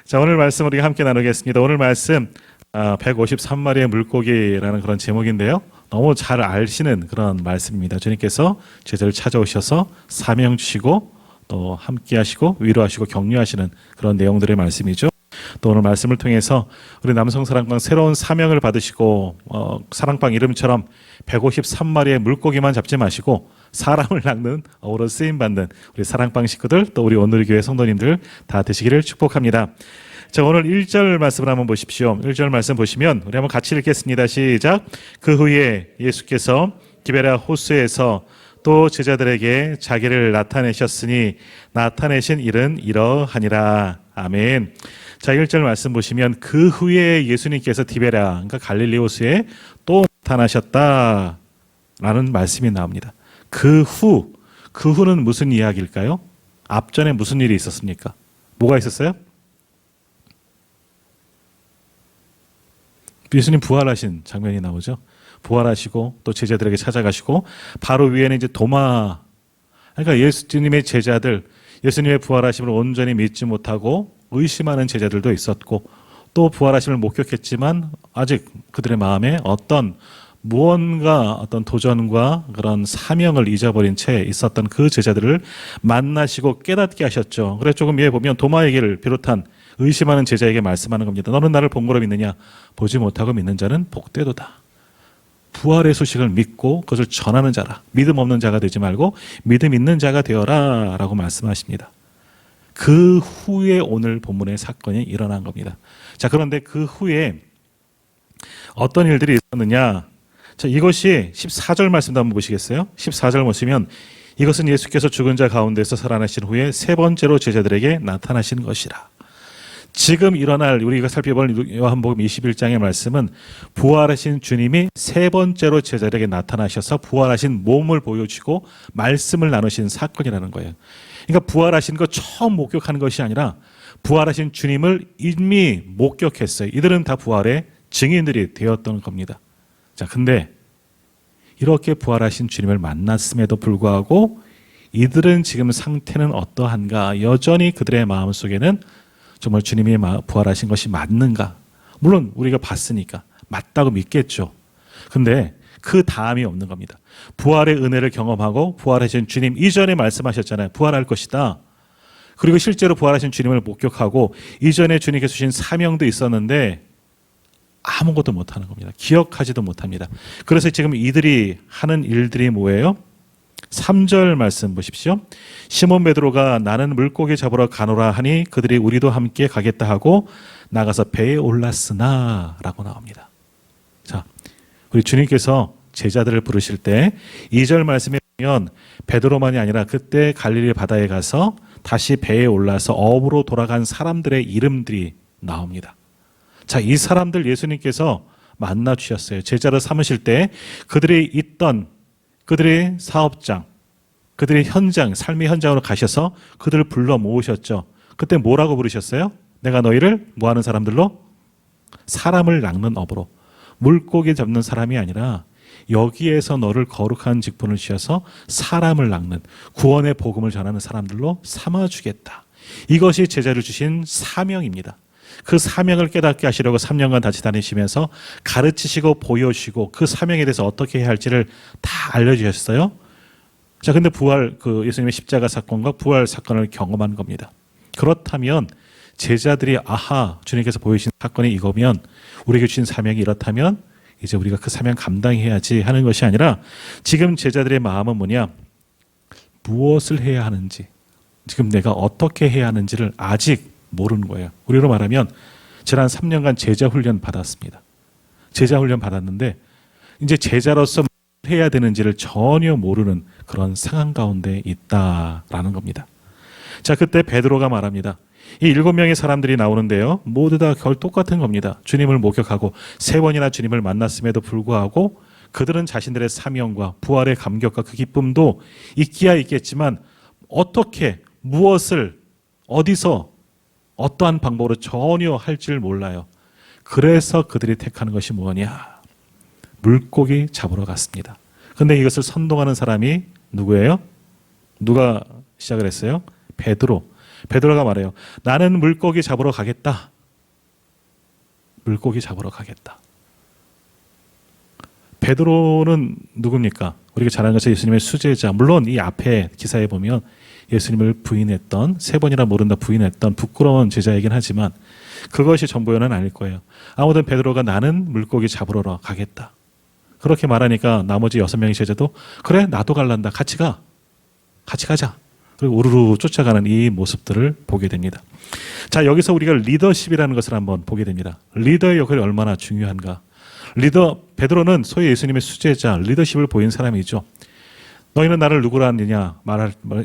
자, 오늘 말씀 우리가 함께 나누겠습니다. 오늘 말씀 153마리의 물고기라는 그런 제목인데요. 너무 잘 아시는 그런 말씀입니다. 주님께서 제자를 찾아오셔서 사명 주시고 또 함께 하시고 위로하시고 격려하시는 그런 내용들의 말씀이죠. 또 오늘 말씀을 통해서 우리 남성사랑방 새로운 사명을 받으시고 사랑방 이름처럼 153마리의 물고기만 잡지 마시고 사람을 낚는 어우로 쓰임받는 우리 사랑방 식구들 또 우리 온누리교회 성도님들 다 되시기를 축복합니다. 자, 오늘 1절 말씀을 한번 보십시오. 1절 말씀 보시면 우리 한번 같이 읽겠습니다. 시작. 그 후에 예수께서 디베랴 호수에서 또 제자들에게 자기를 나타내셨으니 나타내신 일은 이러하니라. 아멘. 자, 1절 말씀 보시면 그 후에 예수님께서 디베랴 그러니까 갈릴리 호수에 또 나타나셨다라는 말씀이 나옵니다. 그 후는 무슨 이야기일까요? 앞전에 무슨 일이 있었습니까? 뭐가 있었어요? 예수님 부활하신 장면이 나오죠. 부활하시고 또 제자들에게 찾아가시고 바로 위에는 이제 도마, 그러니까 예수님의 제자들, 예수님의 부활하심을 온전히 믿지 못하고 의심하는 제자들도 있었고 또 부활하심을 목격했지만 아직 그들의 마음에 무언가 어떤 도전과 그런 사명을 잊어버린 채 있었던 그 제자들을 만나시고 깨닫게 하셨죠. 그래서 조금 위에 보면 도마에게를 비롯한 의심하는 제자에게 말씀하는 겁니다. 너는 나를 본 거로 믿느냐? 보지 못하고 믿는 자는 복되도다. 부활의 소식을 믿고 그것을 전하는 자라. 믿음 없는 자가 되지 말고 믿음 있는 자가 되어라 라고 말씀하십니다. 그 후에 오늘 본문의 사건이 일어난 겁니다. 자, 그런데 그 후에 어떤 일들이 있었느냐? 자, 이것이 14절 말씀도 한번 보시겠어요? 14절 보시면 이것은 예수께서 죽은 자 가운데서 살아나신 후에 세 번째로 제자들에게 나타나신 것이라. 지금 일어날 우리가 살펴볼 요한복음 21장의 말씀은 부활하신 주님이 세 번째로 제자들에게 나타나셔서 부활하신 몸을 보여주고 말씀을 나누신 사건이라는 거예요. 그러니까 부활하신 거 처음 목격하는 것이 아니라 부활하신 주님을 이미 목격했어요. 이들은 다 부활의 증인들이 되었던 겁니다. 자, 근데 이렇게 부활하신 주님을 만났음에도 불구하고 이들은 지금 상태는 어떠한가? 여전히 그들의 마음속에는 정말 주님이 부활하신 것이 맞는가? 물론 우리가 봤으니까 맞다고 믿겠죠. 근데 그 다음이 없는 겁니다. 부활의 은혜를 경험하고 부활하신 주님 이전에 말씀하셨잖아요. 부활할 것이다. 그리고 실제로 부활하신 주님을 목격하고 이전에 주님께서 주신 사명도 있었는데 아무것도 못하는 겁니다. 기억하지도 못합니다. 그래서 지금 이들이 하는 일들이 뭐예요? 3절 말씀 보십시오. 시몬 베드로가 나는 물고기 잡으러 가노라 하니 그들이 우리도 함께 가겠다 하고 나가서 배에 올랐으나 라고 나옵니다. 자, 우리 주님께서 제자들을 부르실 때 2절 말씀에 보면 베드로만이 아니라 그때 갈릴리 바다에 가서 다시 배에 올라서 어부로 돌아간 사람들의 이름들이 나옵니다. 자, 이 사람들 예수님께서 만나 주셨어요. 제자로 삼으실 때 그들이 있던 그들의 사업장, 그들의 현장, 삶의 현장으로 가셔서 그들을 불러 모으셨죠. 그때 뭐라고 부르셨어요? 내가 너희를 뭐 하는 사람들로? 사람을 낚는 업으로. 물고기 잡는 사람이 아니라 여기에서 너를 거룩한 직분을 지어서 사람을 낚는 구원의 복음을 전하는 사람들로 삼아주겠다. 이것이 제자를 주신 사명입니다. 그 사명을 깨닫게 하시려고 3년간 같이 다니시면서 가르치시고 보여주시고 그 사명에 대해서 어떻게 해야 할지를 다 알려주셨어요. 자, 근데 예수님의 십자가 사건과 부활 사건을 경험한 겁니다. 그렇다면 제자들이 주님께서 보여주신 사건이 이거면 우리에게 주신 사명이 이렇다면 이제 우리가 그 사명 감당해야지 하는 것이 아니라 지금 제자들의 마음은 뭐냐? 무엇을 해야 하는지, 지금 내가 어떻게 해야 하는지를 아직 모르는 거예요. 우리로 말하면 지난 3년간 제자 훈련 받았습니다. 제자 훈련 받았는데 이제 제자로서 뭘 해야 되는지를 전혀 모르는 그런 상황 가운데 있다라는 겁니다. 자, 그때 베드로가 말합니다. 이 7명의 사람들이 나오는데요. 모두 다 결 똑같은 겁니다. 주님을 목격하고 3번이나 주님을 만났음에도 불구하고 그들은 자신들의 사명과 부활의 감격과 그 기쁨도 있기야 있겠지만 어떻게, 무엇을, 어디서, 어떠한 방법으로 전혀 할 줄 몰라요. 그래서 그들이 택하는 것이 뭐냐? 물고기 잡으러 갔습니다. 근데 이것을 선동하는 사람이 누구예요? 누가 시작을 했어요? 베드로. 베드로가 말해요. 나는 물고기 잡으러 가겠다. 물고기 잡으러 가겠다. 베드로는 누굽니까? 우리가 잘 아는 것처럼 예수님의 수제자. 물론 이 앞에 기사에 보면 예수님을 부인했던, 세 번이나 모른다 부인했던 부끄러운 제자이긴 하지만 그것이 전부는 아닐 거예요. 아무튼 베드로가 나는 물고기 잡으러 가겠다. 그렇게 말하니까 나머지 6명의 제자도 그래 나도 갈란다. 같이 가. 같이 가자. 그리고 우르르 쫓아가는 이 모습들을 보게 됩니다. 자, 여기서 우리가 리더십이라는 것을 한번 보게 됩니다. 리더의 역할이 얼마나 중요한가. 베드로는 소위 예수님의 수제자, 리더십을 보인 사람이죠. 너희는 나를 누구라 하느냐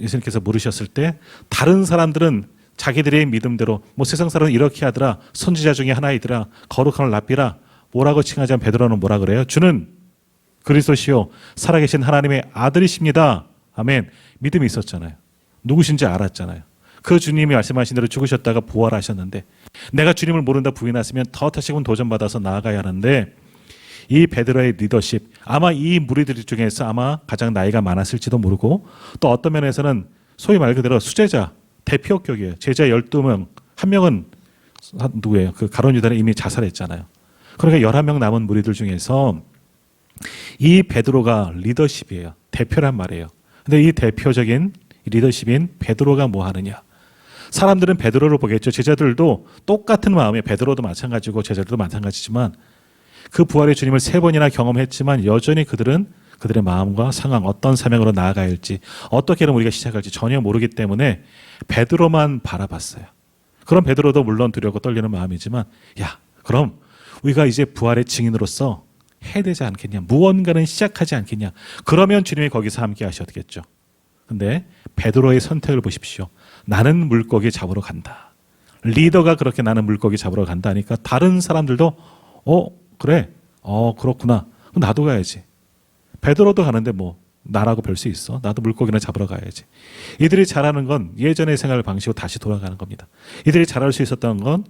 예수님께서 물으셨을 때 다른 사람들은 자기들의 믿음대로 세상 사람은 이렇게 하더라, 선지자 중에 하나이더라, 거룩함을 납비라 뭐라고 칭하자면 베드로는 뭐라 그래요? 주는 그리스도시요 살아계신 하나님의 아들이십니다. 아멘. 믿음이 있었잖아요. 누구신지 알았잖아요. 그 주님이 말씀하신 대로 죽으셨다가 부활하셨는데 내가 주님을 모른다 부인했으면 더 다시금 도전받아서 나아가야 하는데 이 베드로의 리더십, 아마 이 무리들 중에서 아마 가장 나이가 많았을지도 모르고 또 어떤 면에서는 소위 말 그대로 수제자, 대표격이에요. 제자 12명, 한 명은 누구예요? 그 가룟 유다는 이미 자살했잖아요. 그러니까 11명 남은 무리들 중에서 이 베드로가 리더십이에요. 대표란 말이에요. 근데 이 대표적인 리더십인 베드로가 뭐 하느냐? 사람들은 베드로를 보겠죠. 제자들도 똑같은 마음에 베드로도 마찬가지고 제자들도 마찬가지지만 그 부활의 주님을 3번이나 경험했지만 여전히 그들은 그들의 마음과 상황, 어떤 사명으로 나아가야 할지, 어떻게 하면 우리가 시작할지 전혀 모르기 때문에 베드로만 바라봤어요. 그럼 베드로도 물론 두렵고 떨리는 마음이지만 야, 그럼 우리가 이제 부활의 증인으로서 해야 되지 않겠냐? 무언가는 시작하지 않겠냐? 그러면 주님이 거기서 함께 하셨겠죠. 근데 베드로의 선택을 보십시오. 나는 물고기 잡으러 간다. 리더가 그렇게 나는 물고기 잡으러 간다 하니까 다른 사람들도 그래. 그렇구나. 그럼 나도 가야지. 베드로도 가는데 나라고 별 수 있어. 나도 물고기나 잡으러 가야지. 이들이 잘하는 건 예전의 생활 방식으로 다시 돌아가는 겁니다. 이들이 잘할 수 있었던 건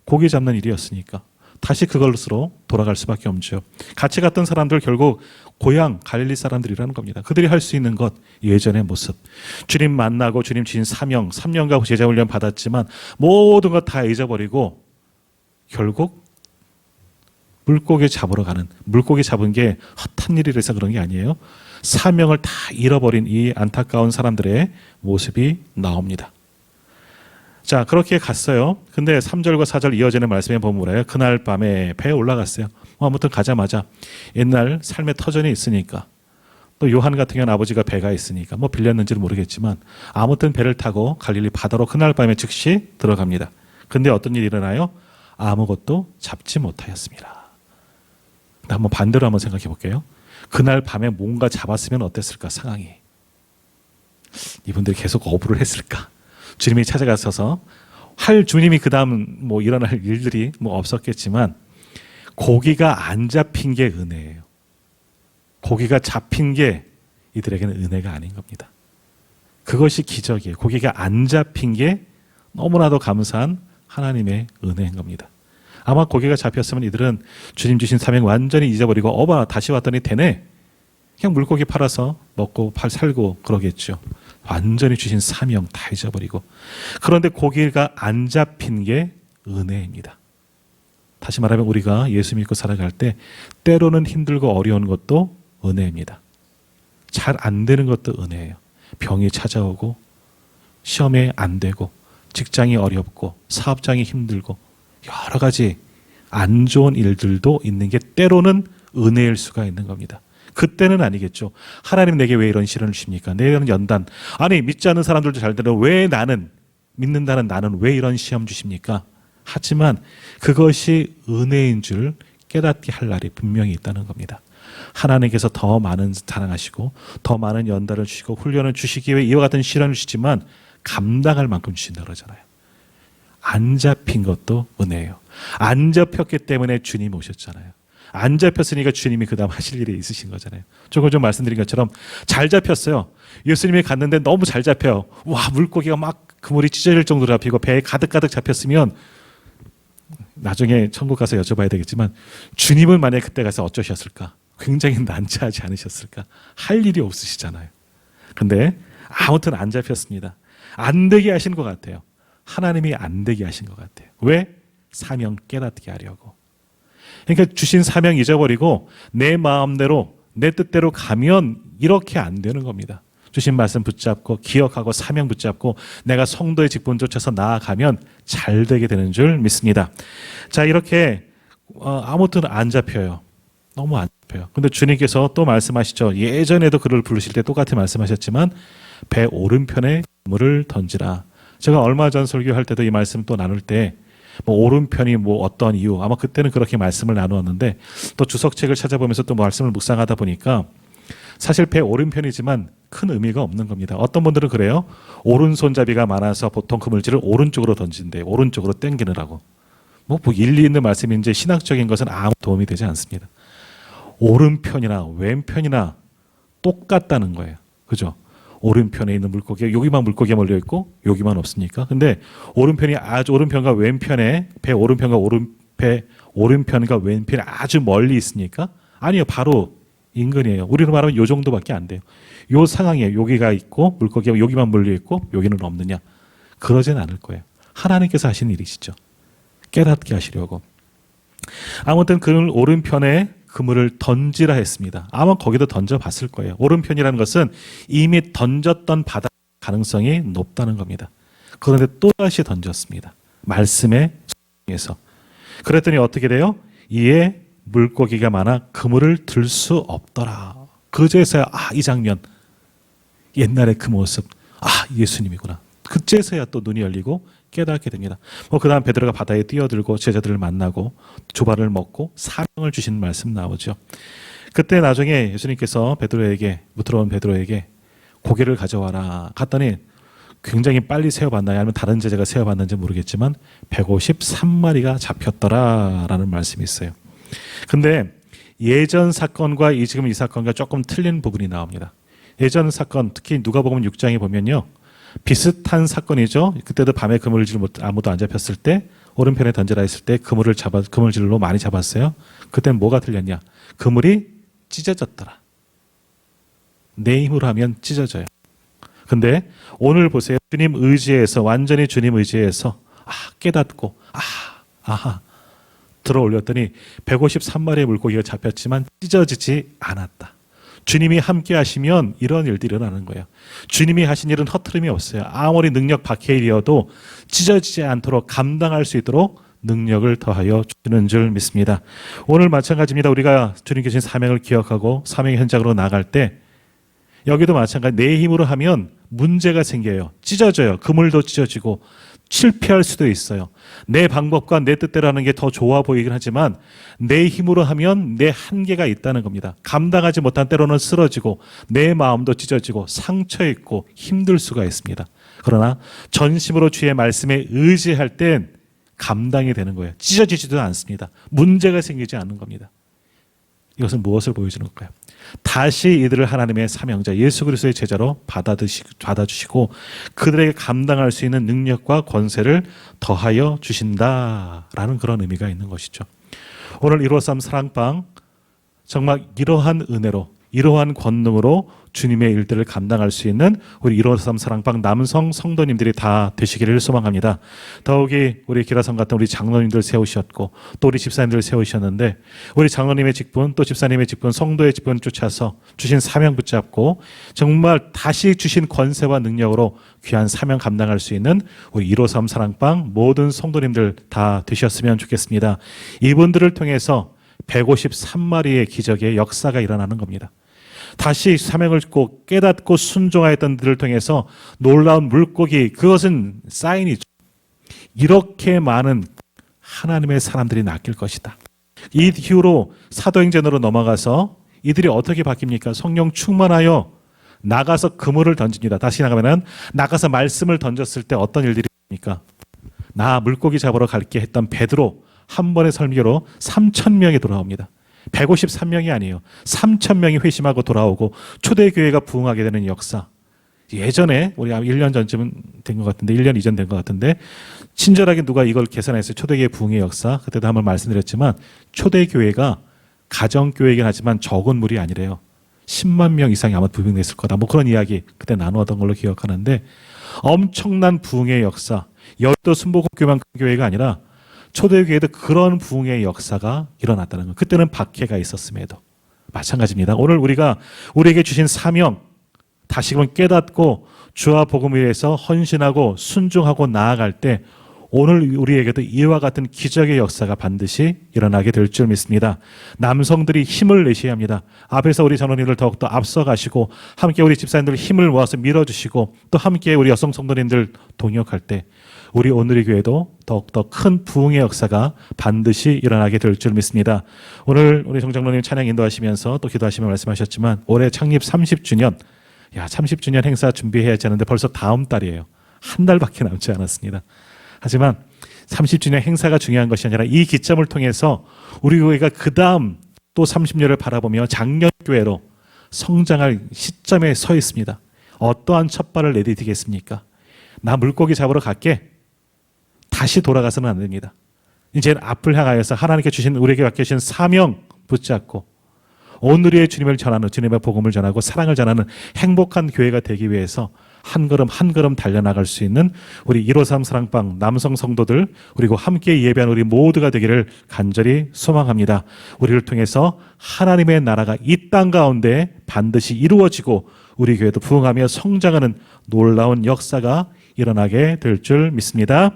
고기 잡는 일이었으니까 다시 그것으로 돌아갈 수밖에 없죠. 같이 갔던 사람들 결국 고향 갈릴리 사람들이라는 겁니다. 그들이 할 수 있는 것, 예전의 모습. 주님 만나고 주님 주신 사명, 3년간 제자 훈련 받았지만 모든 것 다 잊어버리고 결국 물고기 잡으러 가는, 물고기 잡은 게 헛한 일이라서 그런 게 아니에요. 사명을 다 잃어버린 이 안타까운 사람들의 모습이 나옵니다. 자, 그렇게 갔어요. 근데 3절과 4절 이어지는 말씀에 보면 뭐래요? 그날 밤에 배에 올라갔어요. 아무튼 가자마자 옛날 삶의 터전이 있으니까, 또 요한 같은 경우는 아버지가 배가 있으니까 빌렸는지는 모르겠지만 아무튼 배를 타고 갈릴리 바다로 그날 밤에 즉시 들어갑니다. 근데 어떤 일이 일어나요? 아무것도 잡지 못하였습니다. 한번 반대로 한번 생각해 볼게요. 그날 밤에 뭔가 잡았으면 어땠을까 상황이. 이분들이 계속 어부를 했을까? 주님이 찾아가셔서 주님이 그 다음 일어날 일들이 없었겠지만 고기가 안 잡힌 게 은혜예요. 고기가 잡힌 게 이들에게는 은혜가 아닌 겁니다. 그것이 기적이에요. 고기가 안 잡힌 게 너무나도 감사한 하나님의 은혜인 겁니다. 아마 고기가 잡혔으면 이들은 주님 주신 사명 완전히 잊어버리고 다시 왔더니 되네. 그냥 물고기 팔아서 먹고 살고 그러겠죠. 완전히 주신 사명 다 잊어버리고. 그런데 고기가 안 잡힌 게 은혜입니다. 다시 말하면 우리가 예수 믿고 살아갈 때 때로는 힘들고 어려운 것도 은혜입니다. 잘 안 되는 것도 은혜예요. 병이 찾아오고 시험에 안 되고 직장이 어렵고 사업장이 힘들고 여러 가지 안 좋은 일들도 있는 게 때로는 은혜일 수가 있는 겁니다. 그때는 아니겠죠. 하나님 내게 왜 이런 시련을 주십니까? 내게는 연단. 아니 믿지 않는 사람들도 잘 되는 왜 나는 믿는다는 나는 왜 이런 시험 주십니까? 하지만 그것이 은혜인 줄 깨닫게 할 날이 분명히 있다는 겁니다. 하나님께서 더 많은 사랑하시고 더 많은 연단을 주시고 훈련을 주시기 위해 이와 같은 시련을 주시지만 감당할 만큼 주신다 그러잖아요. 안 잡힌 것도 은혜예요. 안 잡혔기 때문에 주님이 오셨잖아요. 안 잡혔으니까 주님이 그 다음 하실 일이 있으신 거잖아요. 조금 좀 말씀드린 것처럼 잘 잡혔어요. 예수님이 갔는데 너무 잘 잡혀요. 와, 물고기가 막 그물이 찢어질 정도로 잡히고 배에 가득가득 잡혔으면 나중에 천국 가서 여쭤봐야 되겠지만 주님은 만약에 그때 가서 어쩌셨을까? 굉장히 난처하지 않으셨을까? 할 일이 없으시잖아요. 근데 아무튼 안 잡혔습니다. 안 되게 하신 것 같아요. 하나님이 안 되게 하신 것 같아요. 왜? 사명 깨닫게 하려고. 그러니까 주신 사명 잊어버리고 내 마음대로 내 뜻대로 가면 이렇게 안 되는 겁니다. 주신 말씀 붙잡고 기억하고 사명 붙잡고 내가 성도의 직분 쫓아서 나아가면 잘 되게 되는 줄 믿습니다. 자, 이렇게 아무튼 안 잡혀요. 너무 안 잡혀요. 근데 주님께서 또 말씀하시죠. 예전에도 그를 부르실 때 똑같이 말씀하셨지만 배 오른편에 그물을 던지라. 제가 얼마 전 설교할 때도 이 말씀 또 나눌 때 뭐 오른편이 뭐 어떤 이유, 아마 그때는 그렇게 말씀을 나누었는데 또 주석책을 찾아보면서 또 말씀을 묵상하다 보니까 사실 배 오른편이지만 큰 의미가 없는 겁니다. 어떤 분들은 그래요. 오른손잡이가 많아서 보통 그물질을 오른쪽으로 던진대요. 오른쪽으로 당기느라고. 뭐 일리 있는 말씀인지 신학적인 것은 아무 도움이 되지 않습니다. 오른편이나 왼편이나 똑같다는 거예요. 그죠? 오른편에 있는 물고기가 여기만 물고기가 몰려 있고 여기만 없으니까. 근데 오른편이 아주 오른편과 왼편에 배 오른편과 오른편과 왼편이 아주 멀리 있으니까 아니요. 바로 인근이에요. 우리로 말하면 요 정도밖에 안 돼요. 요 상황이에요. 여기가 있고 물고기가 여기만 몰려 있고 여기는 없느냐. 그러진 않을 거예요. 하나님께서 하신 일이시죠. 깨닫게 하시려고. 아무튼 그를 오른편에 그물을 던지라 했습니다. 아마 거기도 던져봤을 거예요. 오른편이라는 것은 이미 던졌던 바다 가능성이 높다는 겁니다. 그런데 또다시 던졌습니다. 말씀에 의해서. 그랬더니 어떻게 돼요? 이에 물고기가 많아 그물을 들 수 없더라. 그제서야 이 장면, 옛날의 그 모습, 예수님이구나. 그제서야 또 눈이 열리고 깨닫게 됩니다. 그 다음 베드로가 바다에 뛰어들고 제자들을 만나고 조발을 먹고 사명을 주시는 말씀 나오죠. 그때 나중에 예수님께서 들어온 베드로에게 고개를 가져와라. 갔더니 굉장히 빨리 세어봤나요? 아니면 다른 제자가 세어봤는지 모르겠지만 153마리가 잡혔더라라는 말씀이 있어요. 근데 예전 사건과 지금 이 사건과 조금 틀린 부분이 나옵니다. 예전 사건, 특히 누가복음 6장에 보면요. 비슷한 사건이죠. 그때도 밤에 그물질 아무도 안 잡혔을 때 오른편에 던지라 했을 때 그물질로 많이 잡았어요. 그때는 뭐가 틀렸냐? 그물이 찢어졌더라. 내 힘으로 하면 찢어져요. 근데 오늘 보세요. 주님 의지에서 완전히 주님 의지에서 깨닫고 들어 올렸더니 153마리의 물고기가 잡혔지만 찢어지지 않았다. 주님이 함께 하시면 이런 일들이 일어나는 거예요. 주님이 하신 일은 허투름이 없어요. 아무리 능력 박해의 일이어도 찢어지지 않도록 감당할 수 있도록 능력을 더하여 주시는 줄 믿습니다. 오늘 마찬가지입니다. 우리가 주님 계신 사명을 기억하고 사명의 현장으로 나갈 때 여기도 마찬가지. 내 힘으로 하면 문제가 생겨요. 찢어져요. 그물도 찢어지고 실패할 수도 있어요. 내 방법과 내 뜻대로 하는 게 더 좋아 보이긴 하지만 내 힘으로 하면 내 한계가 있다는 겁니다. 감당하지 못한 때로는 쓰러지고 내 마음도 찢어지고 상처 있고 힘들 수가 있습니다. 그러나 전심으로 주의 말씀에 의지할 땐 감당이 되는 거예요. 찢어지지도 않습니다. 문제가 생기지 않는 겁니다. 이것은 무엇을 보여주는 걸까요? 다시 이들을 하나님의 사명자 예수 그리스도의 제자로 받아주시고 그들에게 감당할 수 있는 능력과 권세를 더하여 주신다라는 그런 의미가 있는 것이죠. 오늘 153 사랑방 정말 이러한 은혜로 이러한 권능으로 주님의 일들을 감당할 수 있는 우리 153 사랑방 남성 성도님들이 다 되시기를 소망합니다. 더욱이 우리 기라성 같은 우리 장로님들 세우셨고 또 우리 집사님들 세우셨는데 우리 장로님의 직분 또 집사님의 직분 성도의 직분 쫓아서 주신 사명 붙잡고 정말 다시 주신 권세와 능력으로 귀한 사명 감당할 수 있는 우리 153 사랑방 모든 성도님들 다 되셨으면 좋겠습니다. 이분들을 통해서 153마리의 기적의 역사가 일어나는 겁니다. 다시 사명을 꼭 깨닫고 순종하였던 들을 통해서 놀라운 물고기, 그것은 사인이죠. 이렇게 많은 하나님의 사람들이 낚일 것이다. 이 이후로 사도행전으로 넘어가서 이들이 어떻게 바뀝니까? 성령 충만하여 나가서 그물을 던집니다. 다시 나가면은 나가서 말씀을 던졌을 때 어떤 일들이 있습니까? 나 물고기 잡으러 갈게 했던 베드로 한 번의 설교로 3,000명이 돌아옵니다. 153명이 아니에요. 3,000명이 회심하고 돌아오고 초대교회가 부흥하게 되는 역사. 예전에 우리 1년 전쯤은 된 것 같은데 1년 이전 된 것 같은데 친절하게 누가 이걸 계산했어요. 초대교회 부흥의 역사. 그때도 한번 말씀드렸지만 초대교회가 가정교회이긴 하지만 적은 물이 아니래요. 10만 명 이상이 아마 부흥됐을 거다. 뭐 그런 이야기 그때 나누었던 걸로 기억하는데 엄청난 부흥의 역사. 여의도 순복음교회만 큰 교회가 아니라 초대교회에도 그런 부흥의 역사가 일어났다는 것. 그때는 박해가 있었음에도 마찬가지입니다. 오늘 우리가 우리에게 주신 사명 다시금 깨닫고 주와 복음을 위해서 헌신하고 순종하고 나아갈 때 오늘 우리에게도 이와 같은 기적의 역사가 반드시 일어나게 될 줄 믿습니다. 남성들이 힘을 내셔야 합니다. 앞에서 우리 전원님들 더욱더 앞서가시고 함께 우리 집사님들 힘을 모아서 밀어주시고 또 함께 우리 여성 성도님들 동역할 때 우리 오늘의 교회도 더욱더 큰 부흥의 역사가 반드시 일어나게 될 줄 믿습니다. 오늘 우리 정장로님 찬양 인도하시면서 또 기도하시며 말씀하셨지만 올해 창립 30주년 30주년 행사 준비해야지 하는데 벌써 다음 달이에요. 한 달밖에 남지 않았습니다. 하지만 30주년 행사가 중요한 것이 아니라 이 기점을 통해서 우리 교회가 그 다음 또 30년을 바라보며 작년교회로 성장할 시점에 서 있습니다. 어떠한 첫발을 내디디겠습니까? 나 물고기 잡으러 갈게. 다시 돌아가서는 안 됩니다. 이제 앞을 향하여서 하나님께 주신 우리에게 맡겨주신 사명 붙잡고 오늘의 주님을 전하는 주님의 복음을 전하고 사랑을 전하는 행복한 교회가 되기 위해서 한 걸음 한 걸음 달려나갈 수 있는 우리 153 사랑방 남성 성도들 그리고 함께 예배한 우리 모두가 되기를 간절히 소망합니다. 우리를 통해서 하나님의 나라가 이 땅 가운데 반드시 이루어지고 우리 교회도 부흥하며 성장하는 놀라운 역사가 일어나게 될 줄 믿습니다.